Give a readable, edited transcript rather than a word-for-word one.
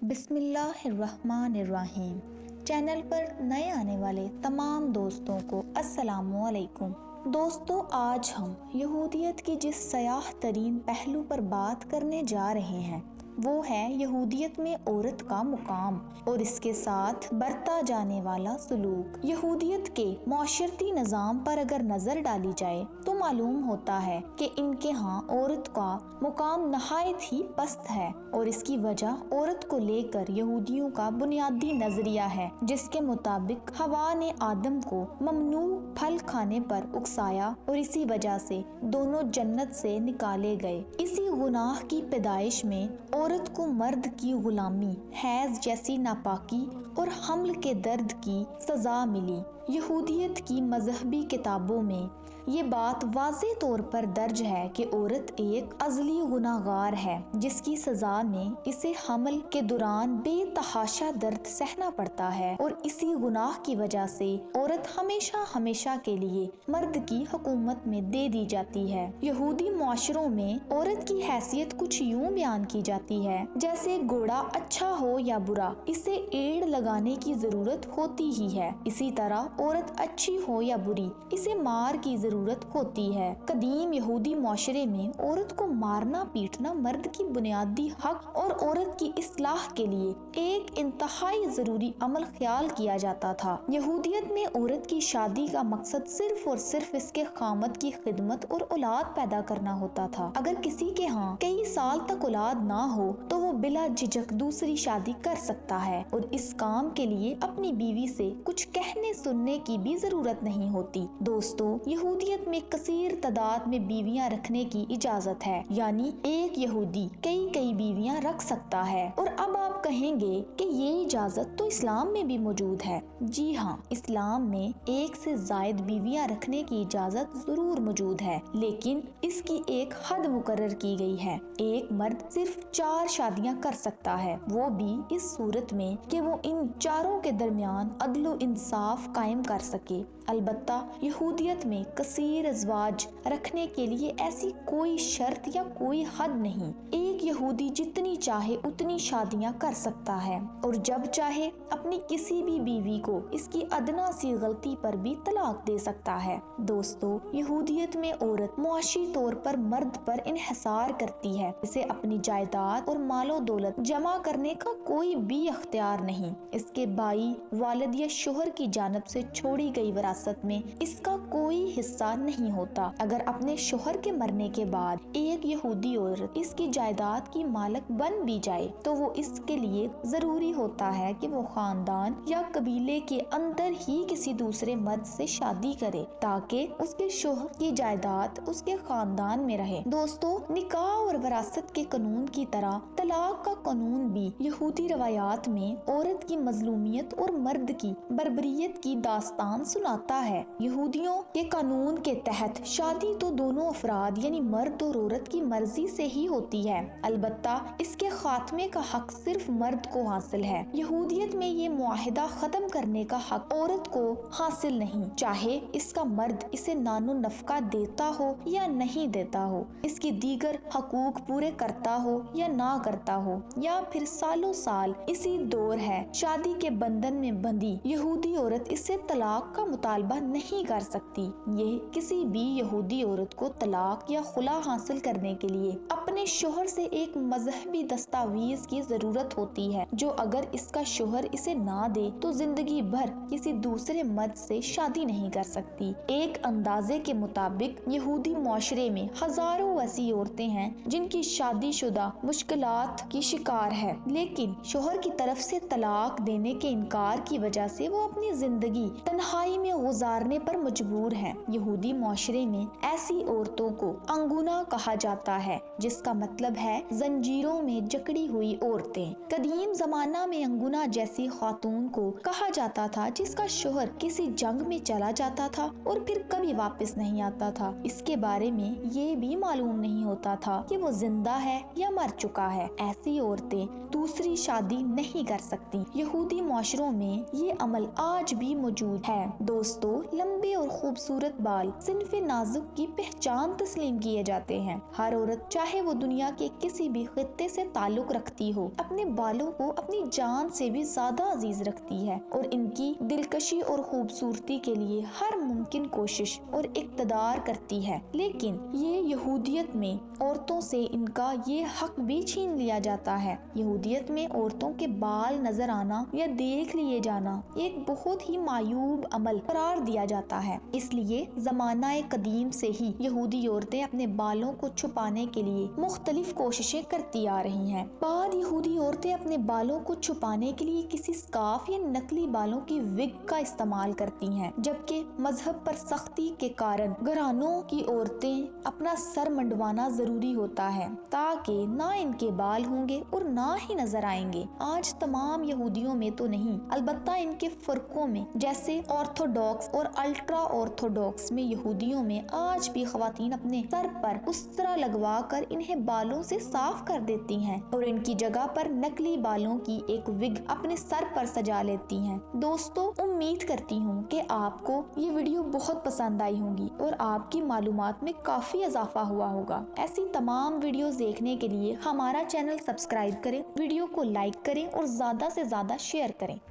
بسم اللہ الرحمن الرحیم۔ چینل پر نئے آنے والے تمام دوستوں کو السلام علیکم۔ دوستو، آج ہم یہودیت کی جس سیاہ ترین پہلو پر بات کرنے جا رہے ہیں وہ ہے یہودیت میں عورت کا مقام اور اس کے ساتھ برتا جانے والا سلوک۔ یہودیت کے معاشرتی نظام پر اگر نظر ڈالی جائے تو معلوم ہوتا ہے کہ ان کے ہاں عورت کا مقام نہایت ہی پست ہے، اور اس کی وجہ عورت کو لے کر یہودیوں کا بنیادی نظریہ ہے، جس کے مطابق حوا نے آدم کو ممنوع پھل کھانے پر اکسایا اور اسی وجہ سے دونوں جنت سے نکالے گئے۔ اسی گناہ کی پیدائش میں عورت کو مرد کی غلامی، حیض جیسی ناپاکی اور حمل کے درد کی سزا ملی۔ یہودیت کی مذہبی کتابوں میں یہ بات واضح طور پر درج ہے کہ عورت ایک ازلی گناہگار ہے، جس کی سزا میں اسے حمل کے دوران بے تحاشا درد سہنا پڑتا ہے، اور اسی گناہ کی وجہ سے عورت ہمیشہ ہمیشہ کے لیے مرد کی حکومت میں دے دی جاتی ہے۔ یہودی معاشروں میں عورت کی حیثیت کچھ یوں بیان کی جاتی ہے جیسے گھوڑا اچھا ہو یا برا، اسے ایڑ لگانے کی ضرورت ہوتی ہی ہے، اسی طرح عورت اچھی ہو یا بری، اسے مار کی ضرورت ہوتی ہے۔ قدیم یہودی معاشرے میں عورت کو مارنا پیٹنا مرد کی بنیادی حق اور عورت کی اصلاح کے لیے ایک انتہائی ضروری عمل خیال کیا جاتا تھا۔ یہودیت میں عورت کی شادی کا مقصد صرف اور صرف اس کے خامد کی خدمت اور اولاد پیدا کرنا ہوتا تھا۔ اگر کسی کے ہاں کئی سال تک اولاد نہ ہو تو وہ بلا جھجک دوسری شادی کر سکتا ہے، اور اس کام کے لیے اپنی بیوی سے کچھ کہنے سننے کی بھی ضرورت نہیں ہوتی۔ دوستو، یہودیت میں کثیر تعداد میں بیویاں رکھنے کی اجازت ہے، یعنی ایک یہودی کئی بیویاں رکھ سکتا ہے۔ اور اب آپ کہیں گے کہ یہ اجازت تو اسلام میں بھی موجود ہے۔ جی ہاں، اسلام میں ایک سے زائد بیویاں رکھنے کی اجازت ضرور موجود ہے، لیکن اس کی ایک حد مقرر کی گئی ہے۔ ایک مرد صرف 4 شادیاں کر سکتا ہے، وہ بھی اس صورت میں کہ وہ ان چاروں کے درمیان عدل و انصاف قائم کر سکے۔ البتہ یہودیت میں کثیر ازواج رکھنے کے لیے ایسی کوئی شرط یا کوئی حد نہیں۔ ایک یہودی جتنی چاہے اتنی شادیاں کر سکتا ہے، اور جب چاہے اپنی کسی بھی بیوی کو اس کی ادنا سی غلطی پر بھی طلاق دے سکتا ہے۔ دوستو، یہودیت میں عورت معاشی طور پر مرد پر انحصار کرتی ہے، اسے اپنی جائیداد اور مال و دولت جمع کرنے کا کوئی بھی اختیار نہیں۔ اس کے بھائی، والد یا شوہر کی جانب سے چھوڑی گئی وراثت میں اس کا کوئی حصہ نہیں ہوتا۔ اگر اپنے شوہر کے مرنے کے بعد ایک یہودی عورت اس کی جائیداد کی مالک بن بھی جائے تو وہ اس کے لیے ضروری ہوتا ہے کہ وہ خاندان یا قبیلے کے اندر ہی کسی دوسرے مرد سے شادی کرے تاکہ اس کے شوہر کی جائیداد اس کے خاندان میں رہے۔ دوستو، نکاح اور وراثت کے قانون کی طرح طلاق کا قانون بھی یہودی روایات میں عورت کی مظلومیت اور مرد کی بربریت کی داستان سناتا ہے۔ یہودیوں کے قانون کے تحت شادی تو دونوں افراد یعنی مرد اور عورت کی مرضی سے ہی ہوتی ہے، البتہ اس کے خاتمے کا حق صرف مرد کو حاصل ہے۔ یہودیت میں یہ معاہدہ ختم کرنے کا حق عورت کو حاصل نہیں، چاہے اس کا مرد اسے نان و نفقہ دیتا ہو یا نہیں دیتا ہو، اس کی دیگر حقوق پورے کرتا ہو یا نہ کرتا ہو، یا پھر سالوں سال اسی دور ہے شادی کے بندھن میں بندھی یہودی عورت اس سے طلاق کا مطالبہ نہیں کر سکتی۔ یہ کسی بھی یہودی عورت کو طلاق یا خلا حاصل کرنے کے لیے اپنے شوہر سے ایک مذہبی دستاویز کی ضرورت ہوتی ہے، جو اگر اس کا شوہر اسے نہ دے تو زندگی بھر کسی دوسرے مرد سے شادی نہیں کر سکتی۔ ایک اندازے کے مطابق یہودی معاشرے میں ہزاروں ایسی عورتیں ہیں جن کی شادی شدہ مشکلات کی شکار ہے، لیکن شوہر کی طرف سے طلاق دینے کے انکار کی وجہ سے وہ اپنی زندگی تنہائی میں گزارنے پر مجبور ہیں۔ یہودی معاشرے میں ایسی عورتوں کو انگونا کہا جاتا ہے، جس کا مطلب ہے زنجیروں میں جکڑی ہوئی عورتیں۔ قدیم زمانہ میں انگونا جیسی خاتون کو کہا جاتا تھا جس کا شوہر کسی جنگ میں چلا جاتا تھا اور پھر کبھی واپس نہیں آتا تھا۔ اس کے بارے میں یہ بھی معلوم نہیں ہوتا تھا کہ وہ زندہ ہے یا مر چکا ہے۔ ایسی عورتیں دوسری شادی نہیں کر سکتی۔ یہودی معاشروں میں یہ عمل آج بھی موجود ہے۔ دوستو، لمبے اور خوبصورت بال صنف نازک کی پہچان تسلیم کیے جاتے ہیں۔ ہر عورت، چاہے وہ دنیا کے کسی بھی خطے سے تعلق رکھتی ہو، اپنے بالوں کو اپنی جان سے بھی زیادہ عزیز رکھتی ہے اور ان کی دلکشی اور خوبصورتی کے لیے ہر ممکن کوشش اور اقتدار کرتی ہے۔ لیکن یہ یہودیت میں عورتوں سے ان کا یہ حق بھی چھین لیا جاتا ہے۔ یہودیت میں عورتوں کے بال نظر آنا یا دیکھ لیے جانا ایک بہت ہی معیوب عمل قرار دیا جاتا ہے۔ اس لیے زمانہ قدیم سے ہی یہودی عورتیں اپنے بالوں کو چھپانے کے لیے مختلف کوششیں کرتی آ رہی ہیں۔ بعد یہودی عورتیں اپنے بالوں کو چھپانے کے لیے کسی سکارف یا نکلی بالوں کی وگ کا استعمال کرتی ہیں، جبکہ مذہب پر سختی کے کارن گھرانوں کی عورتیں اپنا سر منڈوانا ضروری ہوتا ہے تاکہ نہ ان کے بال ہوں گے اور نہ ہی نظر آئیں گے۔ آج تمام یہودیوں میں تو نہیں، البتہ ان کے فرقوں میں جیسے آرتھوڈاکس اور الٹرا آرتھوڈاکس میں یہودیوں میں آج بھی خواتین اپنے سر پر استرا لگوا کر انہیں بالوں سے صاف کر دیتی ہیں اور ان کی جگہ پر نکلی بالوں کی ایک وگ اپنے سر پر سجا لیتی ہیں۔ دوستو، امید کرتی ہوں کہ آپ کو یہ ویڈیو بہت پسند آئی ہوگی اور آپ کی معلومات میں کافی اضافہ ہوا ہوگا۔ ایسی تمام ویڈیوز دیکھنے کے لیے ہمارا چینل سبسکرائب کریں، ویڈیو کو لائک کریں اور زیادہ سے زیادہ شیئر کریں۔